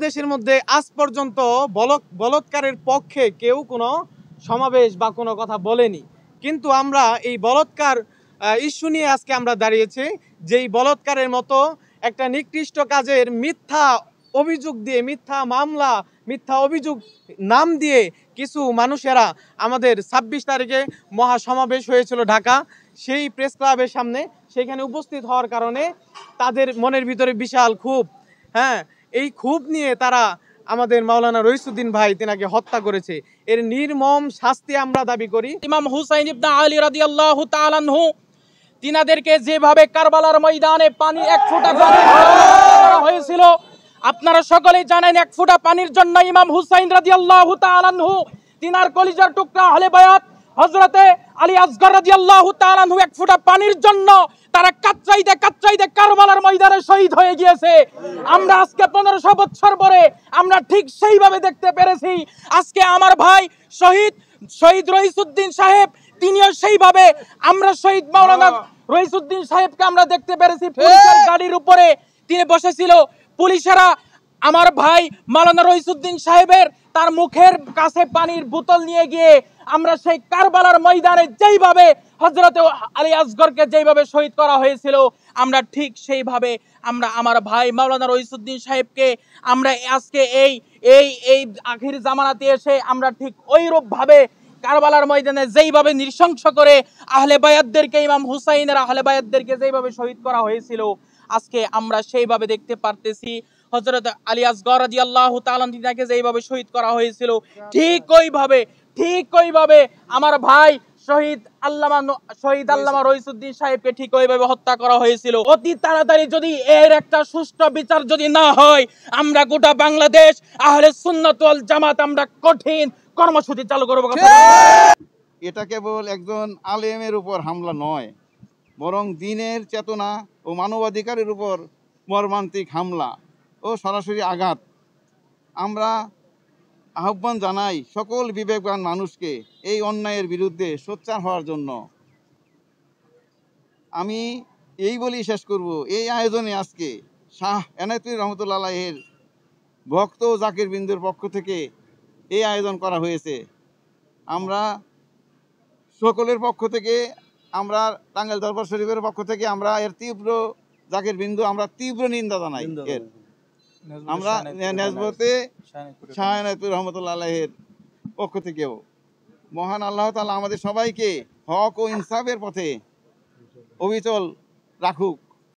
বাংলাদেশের মধ্যে আজ পর্যন্ত বলৎকারের পক্ষে কেউ কোনো সমাবেশ বা কোনো কথা বলেনি, কিন্তু আমরা এই বলৎকার ইস্যু নিয়ে আজকে আমরা দাঁড়িয়েছি। যেই বলৎকারের মতো একটা নিকৃষ্ট কাজের মিথ্যা অভিযোগ দিয়ে, মিথ্যা মামলা, মিথ্যা অভিযোগ নাম দিয়ে কিছু মানুষেরা আমাদের ২৬ তারিখে মহাসমাবেশ হয়েছিল ঢাকা, সেই প্রেস ক্লাবের সামনে, সেখানে উপস্থিত হওয়ার কারণে তাদের মনের ভিতরে বিশাল ক্ষোভ। হ্যাঁ, এই ক্ষোভ নিয়ে তারা আমাদের মাওলানা রইসুদ্দিন ভাই তেনাকে হত্যা করেছে। এর নির্মম শাস্তি আমরা দাবি করি। ইমাম হুসাইন ইবনে আলী রাদিয়াল্লাহু তাআলা আনহু তিনাদেরকে যেভাবে কারবালার ময়দানে পানি এক ফোঁটা পানি হয়েছিল, আপনারা সকলেই জানেন, এক ফোঁটা পানির জন্য ইমাম হুসাইন রাদিয়াল্লাহু তাআলা আনহু তিনার কলিজার টুকরা আহলে বায়াত হযরতে আলী আসগর রাদিয়াল্লাহু তাআলা আনহু এক ফোঁটা পানির জন্য তারা কাচ্চাইতে কাচ্চাইতে কারবালার ময়দানে শহীদ হয়ে গিয়েছে। আমরা আজকে 1500 বছর পরে আমরা ঠিক সেইভাবে দেখতে পেরেছি। আজকে আমার ভাই শহীদ রইসুদ্দিন সাহেব, তিনিও সেইভাবে, আমরা শহীদ মাওলানা রইসুদ্দিন সাহেবকে আমরা দেখতে পেরেছি পুলিশের গাড়ির উপরে তিনি বসেছিল। পুলিশেরা আমার ভাই মাওলানা রইসুদ্দিন সাহেবের তার মুখের কাছে পানির বোতল নিয়ে গিয়ে আমরা সেই কারবালার ময়দানে যেইভাবে হযরত আলী আসগরকে যেইভাবে শহীদ করা হয়েছিল, আমরা ঠিক সেইভাবে আমরা আমার ভাই মাওলানা রইসুদ্দিন সাহেবকে আমরা আজকে এই আখির জামানাতে এসে আমরা ঠিক ওইরূপ ভাবে কারবালার ময়দানে যেইভাবে নৃশংস করে আহলে বায়াতদেরকে, ইমাম হুসাইনের আহলে বায়াতদেরকে যেইভাবে শহীদ করা হয়েছিল, আজকে আমরা সেইভাবে দেখতে পারতেছি। হযরত আলী আসগর রাদিয়াল্লাহু তাআলা তিনাকে যেইভাবে শহীদ করা হয়েছিল, ঠিক ওইভাবে আমার ভাই শহীদ আল্লামা রইসুদ্দিন সাহেবকে ঠিক ওইভাবে হত্যা করা হয়েছিল। অতি তাড়াতাড়ি যদি এর একটা সুষ্ঠু বিচার যদি না হয়, আমরা গোটা বাংলাদেশ আহলে সুন্নাত ওয়াল জামাত আমরা কঠিন কর্মসূচি চালু করব। এটা কেবল একজন আলেমের উপর হামলা নয়, বরং দ্বীনের চেতনা ও মানবাধিকারের উপর মর্মান্তিক হামলা ও সরাসরি আঘাত। আমরা আহ্বান জানাই সকল বিবেকবান মানুষকে এই অন্যায়ের বিরুদ্ধে সোচ্চার হওয়ার জন্য। আমি এই বলেই শেষ করব, এই আয়োজনে আজকে শাহ এনায়েতুর রহমতুল্লাহ আলাইহির ভক্ত ও জাকির বিন্দুর পক্ষ থেকে এই আয়োজন করা হয়েছে। আমরা সকলের পক্ষ থেকে, আমরা টাঙ্গাইল দরবার শরীফের পক্ষ থেকে আমরা এর তীব্র জাকির বিন্দু আমরা তীব্র নিন্দা জানাই। আমরা নেসবতে শাহ এনায়েতুর রহমতুল্লাহ আলাইহির পক্ষ থেকেও মহান আল্লাহ তাআলা আমাদের সবাইকে হক ও ইনসাফের পথে অবিচল রাখুক।